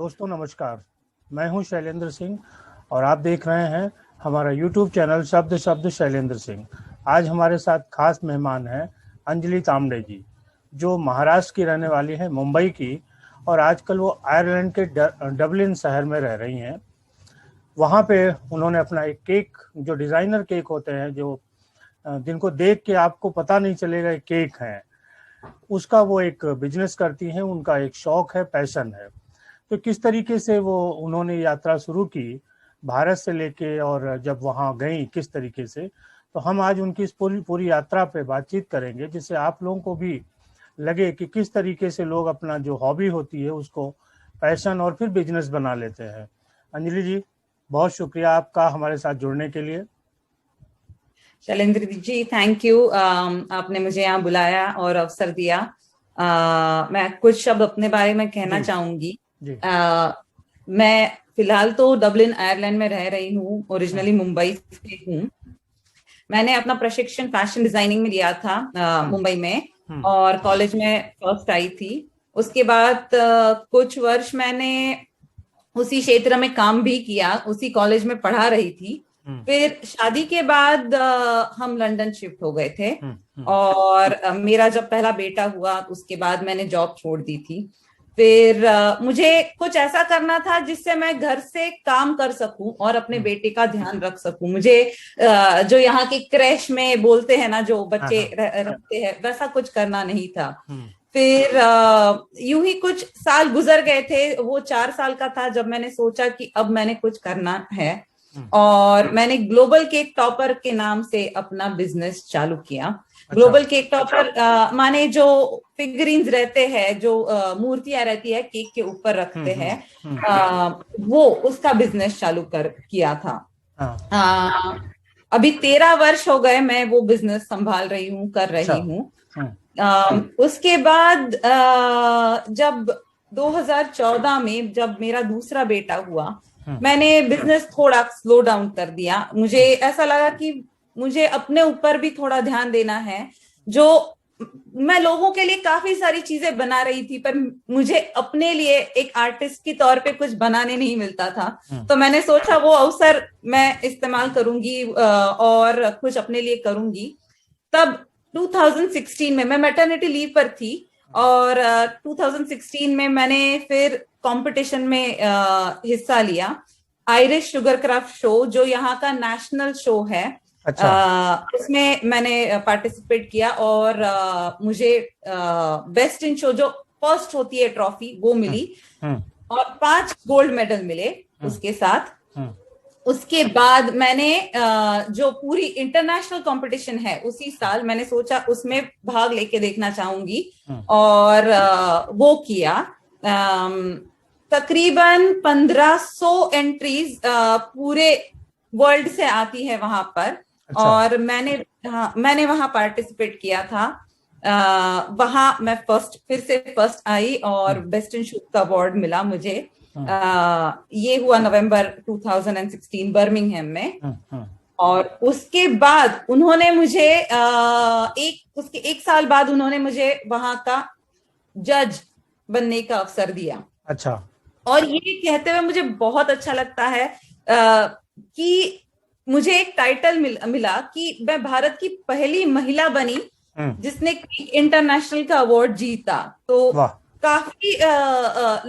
दोस्तों नमस्कार। मैं हूं शैलेंद्र सिंह और आप देख रहे हैं हमारा यूट्यूब चैनल शब्द शब्द शैलेंद्र सिंह। आज हमारे साथ खास मेहमान हैं अंजलि तांबड़े जी, जो महाराष्ट्र की रहने वाली है, मुंबई की, और आजकल वो आयरलैंड के डबलिन शहर में रह रही हैं। वहाँ पे उन्होंने अपना एक केक, जो डिज़ाइनर केक होते हैं, जो जिनको देख के आपको पता नहीं चलेगा ये केक है, उसका वो एक बिजनेस करती हैं। उनका एक शौक है, पैशन है। तो किस तरीके से वो उन्होंने यात्रा शुरू की भारत से लेके, और जब वहाँ गई किस तरीके से, तो हम आज उनकी इस पूरी पूरी यात्रा पे बातचीत करेंगे, जिससे आप लोगों को भी लगे कि किस तरीके से लोग अपना जो हॉबी होती है उसको पैशन और फिर बिजनेस बना लेते हैं। अंजलि जी, बहुत शुक्रिया आपका हमारे साथ जुड़ने के लिए। Shailendra ji, thank you. आपने मुझे यहाँ बुलाया और अवसर दिया। मैं कुछ शब्द अपने बारे में कहना चाहूंगी। मैं फिलहाल तो डबलिन आयरलैंड में रह रही हूँ, ओरिजिनली मुंबई से हूँ। मैंने अपना प्रशिक्षण फैशन डिजाइनिंग में लिया था मुंबई में, और कॉलेज में फर्स्ट आई थी। उसके बाद कुछ वर्ष मैंने उसी क्षेत्र में काम भी किया, उसी कॉलेज में पढ़ा रही थी। फिर शादी के बाद हम लंदन शिफ्ट हो गए थे, और मेरा जब पहला बेटा हुआ उसके बाद मैंने जॉब छोड़ दी थी। फिर मुझे कुछ ऐसा करना था जिससे मैं घर से काम कर सकूं और अपने बेटे का ध्यान रख सकूं। मुझे जो यहाँ के क्रैश में बोलते हैं ना, जो बच्चे रखते हैं, वैसा कुछ करना नहीं था। फिर यूं ही कुछ साल गुजर गए थे। वो 4 साल का था जब मैंने सोचा कि अब मैंने कुछ करना है, और मैंने ग्लोबल केक टॉपर के नाम से अपना बिजनेस चालू किया। ग्लोबल केक टॉपर माने जो फिगरीन्स रहते हैं, जो मूर्तियां रहती है केक के ऊपर रखते हैं, वो उसका बिजनेस चालू किया था। अभी 13 वर्ष हो गए मैं वो बिजनेस संभाल रही हूँ, कर रही हूँ। उसके बाद जब 2014 में जब मेरा दूसरा बेटा हुआ, मैंने बिजनेस थोड़ा स्लो डाउन कर दिया। मुझे ऐसा लगा कि मुझे अपने ऊपर भी थोड़ा ध्यान देना है। जो मैं लोगों के लिए काफी सारी चीजें बना रही थी, पर मुझे अपने लिए एक आर्टिस्ट की तौर पे कुछ बनाने नहीं मिलता था। तो मैंने सोचा वो अवसर मैं इस्तेमाल करूंगी और कुछ अपने लिए करूंगी। तब 2016 में मैं मैटरनिटी लीव पर थी, और 2016 में मैंने फिर कंपटीशन में हिस्सा लिया। आयरिश शुगर क्राफ्ट शो, जो यहाँ का नेशनल शो है, उसमें मैंने पार्टिसिपेट किया, और मुझे बेस्ट इन शो, जो फर्स्ट होती है ट्रॉफी, वो मिली, और 5 गोल्ड मेडल मिले उसके साथ। उसके बाद मैंने जो पूरी इंटरनेशनल कंपटीशन है उसी साल, मैंने सोचा उसमें भाग लेके देखना चाहूंगी, और वो किया। तकरीबन 1500 एंट्रीज पूरे वर्ल्ड से आती है वहां पर। और मैंने वहां पार्टिसिपेट किया था। वहां मैं फिर से फर्स्ट आई, और बेस्ट इन शूट का अवार्ड मिला मुझे। ये हुआ नवंबर 2016 बर्मिंघम में। और उसके बाद उन्होंने मुझे उसके 1 साल बाद उन्होंने मुझे वहां का जज बनने का अवसर दिया। और ये कहते हुए मुझे बहुत अच्छा लगता है कि मुझे एक टाइटल मिला कि मैं भारत की पहली महिला बनी जिसने इंटरनेशनल का अवार्ड जीता। तो काफी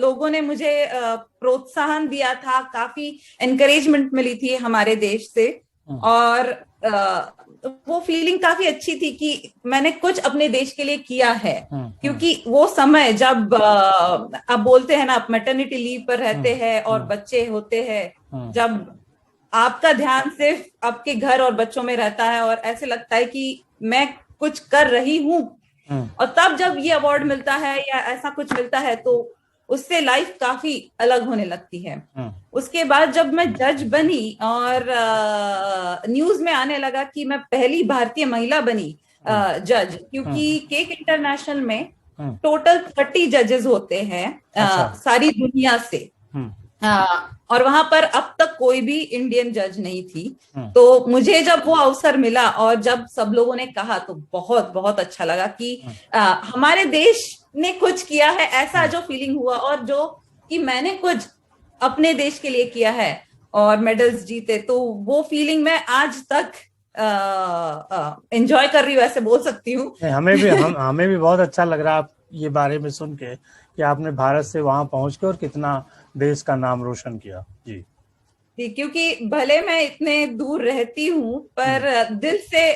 लोगों ने मुझे प्रोत्साहन दिया था, काफी एनकरेजमेंट मिली थी हमारे देश से, और वो फीलिंग काफी अच्छी थी कि मैंने कुछ अपने देश के लिए किया है। क्योंकि वो समय जब आप बोलते हैं ना, आप मैटरनिटी लीव पर रहते हैं और बच्चे होते हैं, जब आपका ध्यान सिर्फ आपके घर और बच्चों में रहता है, और ऐसे लगता है कि मैं कुछ कर रही हूँ, और तब जब ये अवार्ड मिलता है या ऐसा कुछ मिलता है, तो उससे लाइफ काफी अलग होने लगती है। उसके बाद जब मैं जज बनी और न्यूज में आने लगा कि मैं पहली भारतीय महिला बनी जज, क्योंकि केक इंटरनेशनल में टोटल 30 जजेस होते हैं सारी दुनिया से। और वहां पर अब तक कोई भी इंडियन जज नहीं थी। तो मुझे जब वो अवसर मिला और जब सब लोगों ने कहा, तो बहुत बहुत अच्छा लगा कि हमारे देश ने कुछ किया है, ऐसा जो फीलिंग हुआ। और जो कि मैंने कुछ अपने देश के लिए किया है और मेडल्स जीते, तो वो फीलिंग मैं आज तक एंजॉय कर रही हूँ, ऐसे बोल सकती हूँ। हमें भी बहुत अच्छा लग रहा है आप ये बारे में सुन के कि आपने भारत से वहां पहुंच के और कितना देश का नाम रोशन किया। जी जी, क्योंकि भले मैं इतने दूर रहती हूँ पर दिल से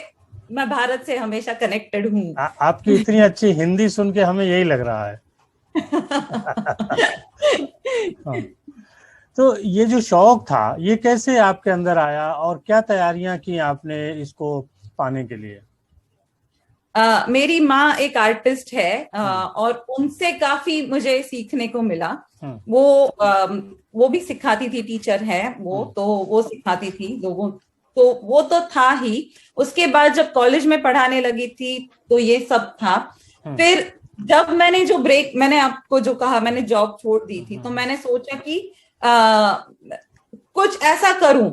मैं भारत से हमेशा कनेक्टेड हूँ। आपकी इतनी अच्छी हिंदी सुन के हमें यही लग रहा है। हाँ। तो ये जो शौक था ये कैसे आपके अंदर आया और क्या तैयारियां की आपने इसको पाने के लिए? मेरी माँ एक आर्टिस्ट है और उनसे काफी मुझे सीखने को मिला। वो भी सिखाती थी, टीचर है वो, तो वो सिखाती थी लोगों, तो वो तो था ही। उसके बाद जब कॉलेज में पढ़ाने लगी थी तो ये सब था। फिर जब मैंने आपको जो कहा, मैंने जॉब छोड़ दी थी, तो मैंने सोचा कि कुछ ऐसा करूं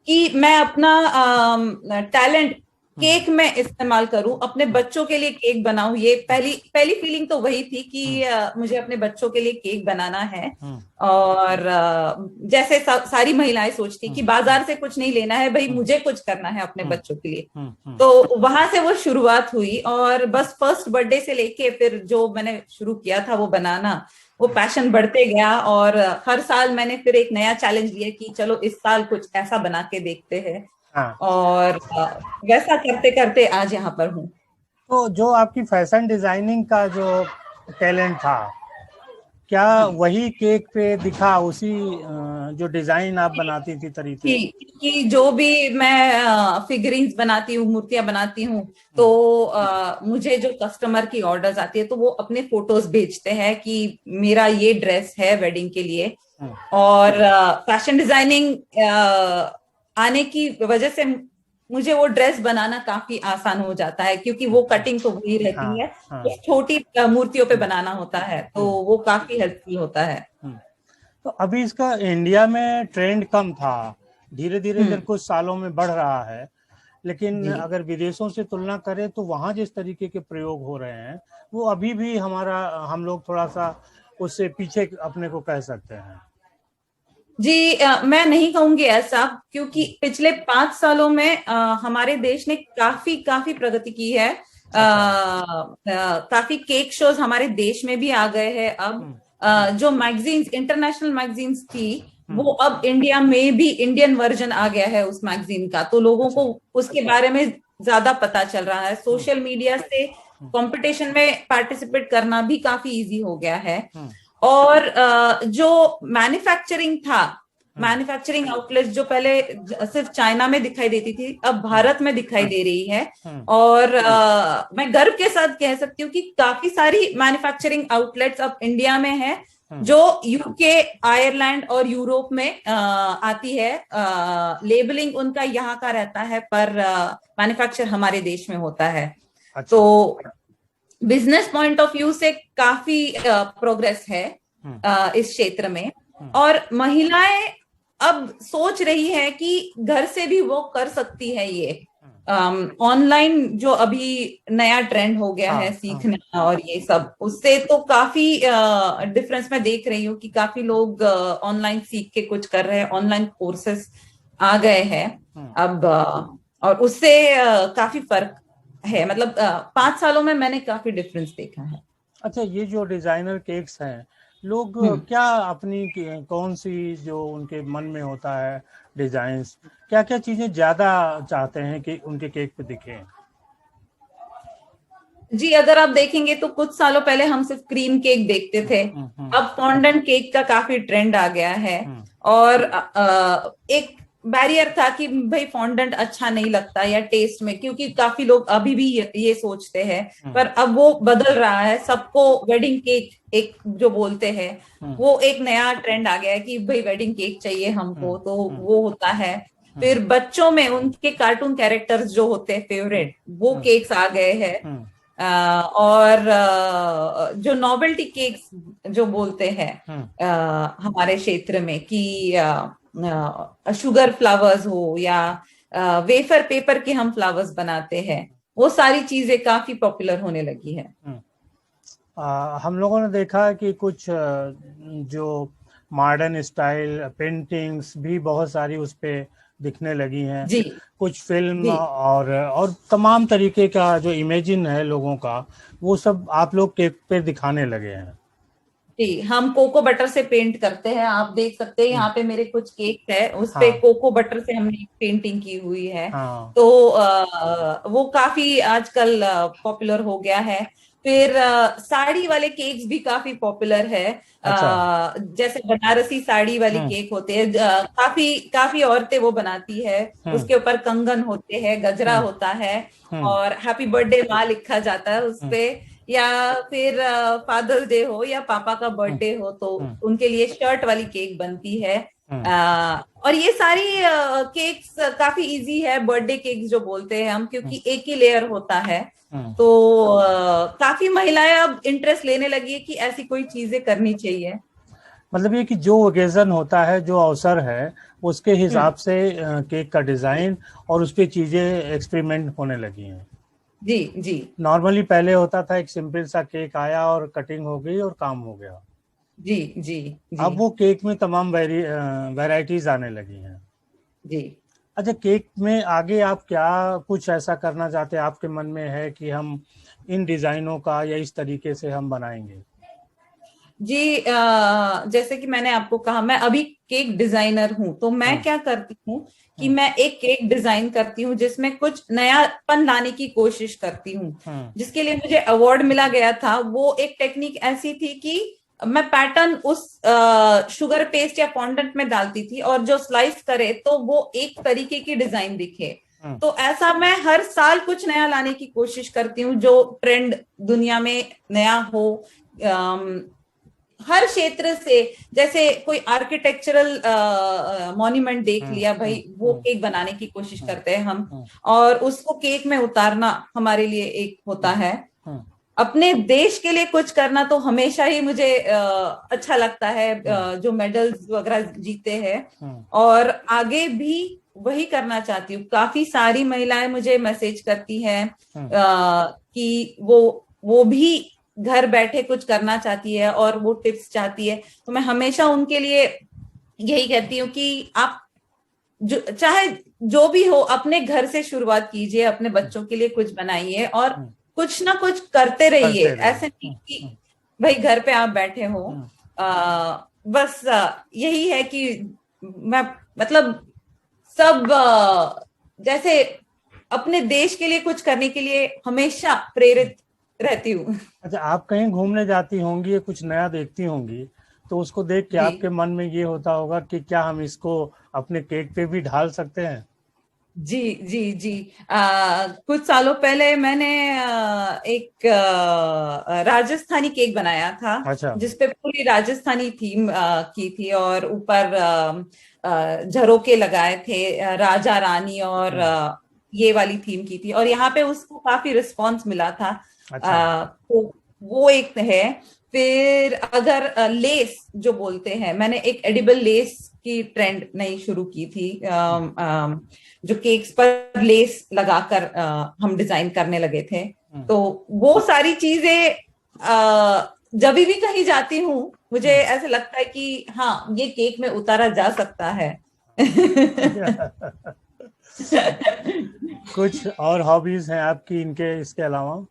कि मैं अपना टैलेंट केक में इस्तेमाल करूं, अपने बच्चों के लिए केक बनाऊं। ये पहली पहली फीलिंग तो वही थी कि मुझे अपने बच्चों के लिए केक बनाना है। और जैसे सारी महिलाएं सोचती कि बाजार से कुछ नहीं लेना है भाई, मुझे कुछ करना है अपने बच्चों के लिए। तो वहां से वो शुरुआत हुई और बस फर्स्ट बर्थडे से लेके फिर जो मैंने शुरू किया था वो बनाना, वो पैशन बढ़ते गया। और हर साल मैंने फिर एक नया चैलेंज लिया कि चलो इस साल कुछ ऐसा बना के देखते हैं। हाँ। और वैसा करते करते आज यहाँ पर हूँ। तो जो आपकी फैशन डिजाइनिंग का जो टैलेंट था, क्या वही केक पे दिखा, उसी जो डिजाइन आप बनाती थी तरीके? कि जो भी मैं फिगरिंग्स बनाती हूँ, मूर्तियां बनाती हूँ, तो मुझे जो कस्टमर की ऑर्डर्स आती है तो वो अपने फोटोज भेजते हैं कि मेरा ये ड्रेस है वेडिंग के लिए। और फैशन डिजाइनिंग आने की वजह से मुझे वो ड्रेस बनाना काफी आसान हो जाता है, क्योंकि वो कटिंग तो वही रहती है, बस छोटी मूर्तियों पे बनाना होता है, तो वो काफी हेल्पफुल होता है। तो अभी इसका इंडिया में ट्रेंड कम था, धीरे धीरे इधर कुछ सालों में बढ़ रहा है, लेकिन अगर विदेशों से तुलना करें तो वहाँ जिस तरीके के प्रयोग हो रहे हैं वो अभी भी हम लोग थोड़ा सा उससे पीछे अपने को कह सकते हैं। जी, मैं नहीं कहूंगी ऐसा, क्योंकि पिछले 5 सालों में हमारे देश ने काफी काफी प्रगति की है। काफी केक शोज हमारे देश में भी आ गए हैं अब। जो मैगजीन्स, इंटरनेशनल मैगजीन्स थी, वो अब इंडिया में भी इंडियन वर्जन आ गया है उस मैगजीन का, तो लोगों को उसके बारे में ज्यादा पता चल रहा है। सोशल मीडिया से कंपटीशन में पार्टिसिपेट करना भी काफी इजी हो गया है। और जो मैन्युफैक्चरिंग था, मैन्युफैक्चरिंग आउटलेट्स जो पहले सिर्फ चाइना में दिखाई देती थी, अब भारत में दिखाई दे रही है। और मैं गर्व के साथ कह सकती हूँ कि काफी सारी मैन्युफैक्चरिंग आउटलेट्स अब इंडिया में है, जो यूके, आयरलैंड और यूरोप में आती है। लेबलिंग उनका यहाँ का रहता है, पर मैन्युफैक्चर हमारे देश में होता है। तो बिजनेस पॉइंट ऑफ व्यू से काफी प्रोग्रेस है इस क्षेत्र में। और महिलाएं अब सोच रही है कि घर से भी वो कर सकती है ये ऑनलाइन जो अभी नया ट्रेंड हो गया है सीखना और ये सब, उससे तो काफी डिफरेंस मैं देख रही हूँ कि काफी लोग ऑनलाइन सीख के कुछ कर रहे हैं, ऑनलाइन कोर्सेस आ गए हैं अब। और उससे काफी फर्क है, मतलब 5 सालों में मैंने काफी डिफरेंस देखा है। अच्छा, ये जो डिजाइनर केक्स हैं, लोग क्या अपनी कौन सी जो उनके मन में होता है डिजाइन्स, क्या क्या चीजें ज्यादा चाहते हैं कि उनके केक पे दिखे? जी, अगर आप देखेंगे तो कुछ सालों पहले हम सिर्फ क्रीम केक देखते थे, अब फॉन्डेंट केक का काफी ट्रेंड आ गया है। और एक बैरियर था कि भाई फॉन्डेंट अच्छा नहीं लगता या टेस्ट में, क्योंकि काफी लोग अभी भी ये सोचते हैं, पर अब वो बदल रहा है। सबको वेडिंग केक एक जो बोलते हैं, वो एक नया ट्रेंड आ गया है कि भाई वेडिंग केक चाहिए हमको, तो वो होता है। फिर बच्चों में उनके कार्टून कैरेक्टर्स जो होते हैं फेवरेट, वो केक्स आ गए हैं। और जो नॉवेल्टी केक्स जो बोलते हैं हमारे क्षेत्र में, कि शुगर फ्लावर्स हो या वेफर पेपर के हम फ्लावर्स बनाते हैं, वो सारी चीजें काफी पॉपुलर होने लगी है। हम लोगों ने देखा है कि कुछ जो मॉडर्न स्टाइल पेंटिंग्स भी बहुत सारी उस पे दिखने लगी हैं। जी कुछ फिल्म जी और तमाम तरीके का जो इमेजिन है लोगों का, वो सब आप लोग केक पे दिखाने लगे हैं। जी, हम कोको बटर से पेंट करते हैं। आप देख सकते हैं हम्म, यहाँ पे मेरे कुछ केक है, उस पे हाँ कोको बटर से हमने एक पेंटिंग की हुई है। हाँ। तो वो काफी आजकल पॉपुलर हो गया है। फिर साड़ी वाले केक्स भी काफी पॉपुलर है। अच्छा। जैसे बनारसी साड़ी वाली हम्म केक होते हैं, काफी काफी औरतें वो बनाती है। हम्म उसके ऊपर कंगन होते हैं, गजरा हम्म होता है, हम्म और हैप्पी बर्थडे माँ लिखा जाता है उस हम्म पे। या फिर फादर्स डे हो या पापा का हम्म बर्थडे हो तो हम्म उनके लिए शर्ट वाली केक बनती है। हम्म और ये सारी केक्स काफी इजी है, बर्थडे केक्स जो बोलते हैं हम, हम्म क्योंकि एक ही लेयर होता है। हम्म। तो काफी महिलाएं अब इंटरेस्ट लेने लगी है कि ऐसी कोई चीजें करनी चाहिए। मतलब ये कि जो ओकेजन होता है, जो अवसर है, उसके हम्म। हिसाब से केक का डिजाइन और उस पे चीजें एक्सपेरिमेंट होने लगी हैं। जी जी नॉर्मली पहले होता था एक सिंपल सा केक आया और कटिंग हो गई और काम हो गया। जी जी जी अब वो केक में तमाम वैरायटीज आने लगी हैं। जी अच्छा, केक में आगे आप क्या कुछ ऐसा करना चाहते हैं, आपके मन में है कि हम इन डिजाइनों का या इस तरीके से हम बनाएंगे? जी। जैसे कि मैंने आपको कहा, मैं अभी केक डिजाइनर हूं, तो मैं हम्म क्या करती हूँ कि हम्म मैं एक केक डिजाइन करती हूँ जिसमें कुछ नयापन लाने की कोशिश करती हूँ। हम्म जिसके लिए मुझे अवार्ड मिला गया था, वो एक टेक्निक ऐसी थी कि मैं पैटर्न उस शुगर पेस्ट या फॉन्डेंट में डालती थी, और जो स्लाइस करे तो वो एक तरीके की डिजाइन दिखे। हम्म तो ऐसा मैं हर साल कुछ नया लाने की कोशिश करती हूँ, जो ट्रेंड दुनिया में नया हो। हर क्षेत्र से, जैसे कोई आर्किटेक्चरल मॉन्यूमेंट देख हम्म लिया हम्म भाई, वो हम्म केक बनाने की कोशिश हम्म करते हैं हम, हम्म और उसको केक में उतारना हमारे लिए एक होता हम्म है। हम्म अपने देश के लिए कुछ करना तो हमेशा ही मुझे अच्छा लगता है, हम्म जो मेडल्स वगैरह जीते हैं। हम्म और आगे भी वही करना चाहती हूँ। काफी सारी महिलाएं मुझे मैसेज करती हैं हम्म कि वो भी घर बैठे कुछ करना चाहती है और वो टिप्स चाहती है। तो मैं हमेशा उनके लिए यही कहती हूँ कि आप जो चाहे जो भी हो, अपने घर से शुरुआत कीजिए, अपने बच्चों के लिए कुछ बनाइए और हम्म, कुछ ना कुछ करते रहिए। करते रहे। ऐसे नहीं कि भाई घर पे आप बैठे हो। हम्म। बस यही है कि मैं, मतलब सब जैसे अपने देश के लिए कुछ करने के लिए हमेशा प्रेरित रहती हूँ। अच्छा, आप कहीं घूमने जाती होंगी या कुछ नया देखती होंगी, तो उसको देख के जी आपके मन में ये होता होगा कि क्या हम इसको अपने केक पे भी ढाल सकते हैं? जी जी जी। कुछ सालों पहले मैंने एक राजस्थानी केक बनाया था, अच्छा। जिसपे पूरी राजस्थानी थीम की थी, और ऊपर झरोके लगाए थे, राजा रानी, और हम्म। ये वाली थीम की थी, और यहाँ पे उसको काफी रिस्पांस मिला था। अच्छा। तो वो एक है। फिर अगर लेस जो बोलते हैं, मैंने एक एडिबल लेस की ट्रेंड नई शुरू की थी, जो केक्स पर लेस लगाकर हम डिजाइन करने लगे थे। हम्म तो वो सारी चीजें जब भी कहीं जाती हूँ, मुझे हम्म। ऐसे लगता है कि हाँ, ये केक में उतारा जा सकता है। कुछ और हॉबीज हैं आपकी इनके इसके अलावा?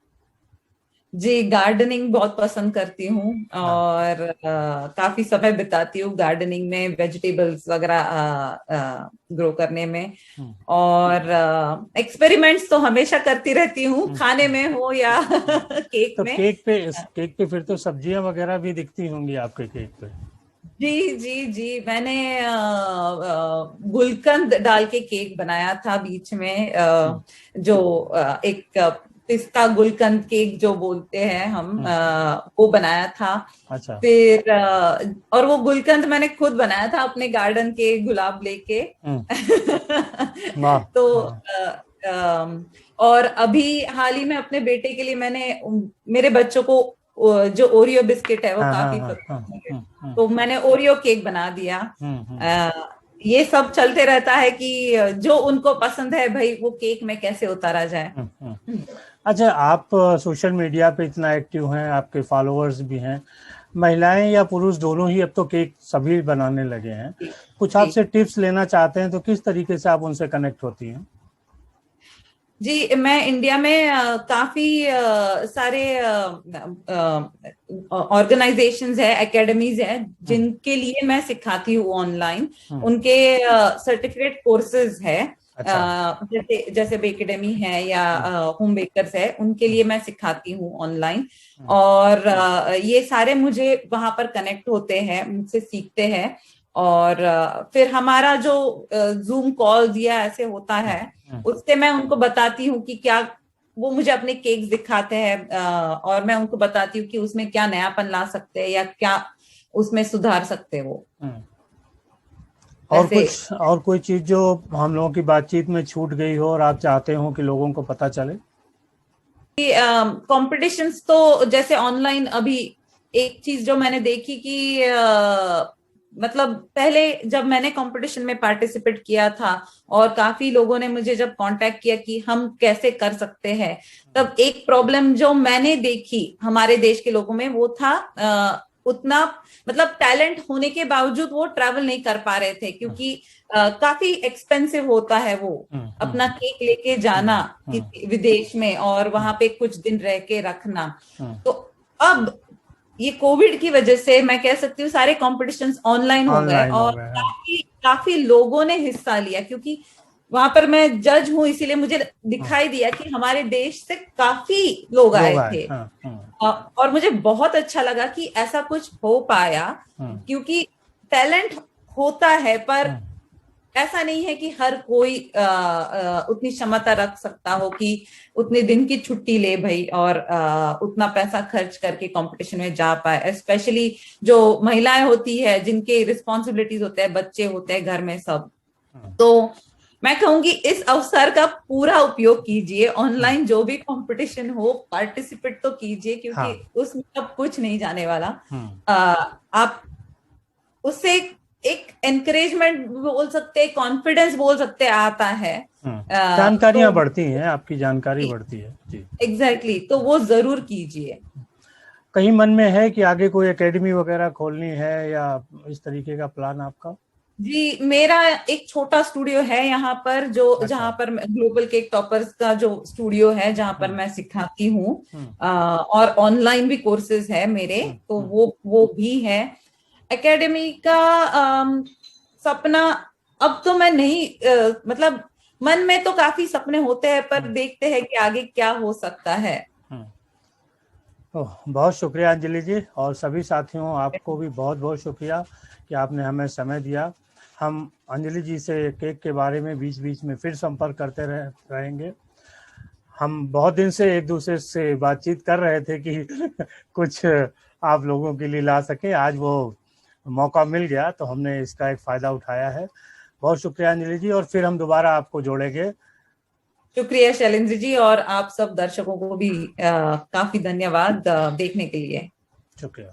जी, गार्डनिंग बहुत पसंद करती हूँ, हाँ। और काफी समय बिताती हूँ गार्डनिंग में, वेजिटेबल्स वगैरह ग्रो करने में। हम्म और एक्सपेरिमेंट्स तो हमेशा करती रहती हूँ, खाने हम्म। में हो या केक तो में। केक पे फिर तो सब्जियां वगैरह भी दिखती होंगी आपके केक पे? जी जी जी। मैंने गुलकंद डाल के केक बनाया था बीच में, हम्म जो एक पिस्ता गुलकंद केक जो बोलते हैं हम, हम्म। वो बनाया था। अच्छा। फिर और वो गुलकंद मैंने खुद बनाया था अपने गार्डन के गुलाब लेके। हम्म। वाह। तो हाँ। और अभी हाल ही में अपने बेटे के लिए मैंने, मेरे बच्चों को जो ओरियो बिस्किट है वो हाँ हाँ काफी हाँ हाँ। पसंद है, तो मैंने ओरियो केक बना दिया। हम्म। ये सब चलते रहता है कि जो उनको पसंद है भाई, वो केक में कैसे उतारा जाए। हम्म। अच्छा, आप सोशल मीडिया पे इतना एक्टिव हैं, आपके फॉलोअर्स भी हैं, महिलाएं या पुरुष दोनों ही अब तो केक सभी बनाने लगे हैं। कुछ जी आपसे टिप्स लेना चाहते हैं तो किस तरीके से आप उनसे कनेक्ट होती हैं? जी, मैं इंडिया में काफी सारे ऑर्गेनाइजेशंस है, एकेडमीज है, जिनके लिए मैं सिखाती हूँ ऑनलाइन। उनके सर्टिफिकेट कोर्सेज है, जैसे जैसे बेकेडमी है या होम बेकर्स है, उनके लिए मैं सिखाती हूँ ऑनलाइन। और ये सारे मुझे वहां पर कनेक्ट होते हैं, मुझसे सीखते हैं। और फिर हमारा जो जूम कॉल या ऐसे होता है, उससे मैं उनको बताती हूँ कि क्या, वो मुझे अपने केक्स दिखाते हैं और मैं उनको बताती हूँ कि उसमें क्या नयापन ला सकते हैं या क्या उसमें सुधार सकते हैं वो। और कोई चीज जो हम लोगों की बातचीत में छूट गई हो और आप चाहते हो कि लोगों को पता चले? कॉम्पिटिशन्स तो जैसे ऑनलाइन अभी एक चीज जो मैंने देखी कि मतलब पहले जब मैंने कंपटीशन में पार्टिसिपेट किया था और काफी लोगों ने मुझे जब कांटेक्ट किया कि हम कैसे कर सकते हैं, तब एक प्रॉब्लम जो मैंने देखी हमारे देश के लोगों में वो था, उतना मतलब टैलेंट होने के बावजूद वो ट्रैवल नहीं कर पा रहे थे, क्योंकि काफी एक्सपेंसिव होता है वो अपना केक लेके जाना विदेश में और वहां पे कुछ दिन रह के रखना। तो अब ये कोविड की वजह से मैं कह सकती हूँ सारे कॉम्पिटिशन्स ऑनलाइन हो गए और काफी काफी लोगों ने हिस्सा लिया, क्योंकि वहां पर मैं जज हूँ, इसीलिए मुझे दिखाई दिया कि हमारे देश से काफी लोग आए थे। और मुझे बहुत अच्छा लगा कि ऐसा कुछ हो पाया, क्योंकि टैलेंट होता है पर ऐसा नहीं है कि हर कोई उतनी क्षमता रख सकता हो कि उतने दिन की छुट्टी ले भाई और उतना पैसा खर्च करके कंपटीशन में जा पाए। स्पेशली जो महिलाएं होती है, जिनके रिस्पॉन्सिबिलिटीज होते हैं, बच्चे होते हैं घर में सब। तो मैं कहूंगी इस अवसर का पूरा उपयोग कीजिए, ऑनलाइन जो भी कंपटीशन हो पार्टिसिपेट तो कीजिए, क्योंकि उसमें अब कुछ नहीं जाने वाला। आप उससे एक एनकरेजमेंट बोल सकते हैं, कॉन्फिडेंस बोल सकते हैं, आता है। जानकारियां बढ़ती हैं, आपकी जानकारी बढ़ती है जी। एग्जैक्टली, तो वो जरूर कीजिए। कहीं मन में है कि आगे कोई एकेडमी वगैरह खोलनी है या इस तरीके का प्लान आपका? जी, मेरा एक छोटा स्टूडियो है यहाँ पर, जो जहाँ पर ग्लोबल केक टॉपर्स का जो स्टूडियो है, जहाँ पर मैं सिखाती हूँ और ऑनलाइन भी कोर्सेज है मेरे, तो वो भी है। एकेडमी का सपना अब तो मैं नहीं, मतलब मन में तो काफी सपने होते हैं, पर देखते हैं कि आगे क्या हो सकता है। बहुत शुक्रिया अंजलि जी, और सभी साथियों आपको भी बहुत बहुत शुक्रिया कि आपने हमें समय दिया। हम अंजलि जी से केक के बारे में बीच बीच में फिर संपर्क करते रहेंगे। हम बहुत दिन से एक दूसरे से बातचीत कर रहे थे कि कुछ आप लोगों के लिए ला सके, आज वो मौका मिल गया तो हमने इसका एक फ़ायदा उठाया है। बहुत शुक्रिया अंजलि जी, और फिर हम दोबारा आपको जोड़ेंगे। शुक्रिया शैलेंद्र जी, और आप सब दर्शकों को भी काफी धन्यवाद देखने के लिए। शुक्रिया।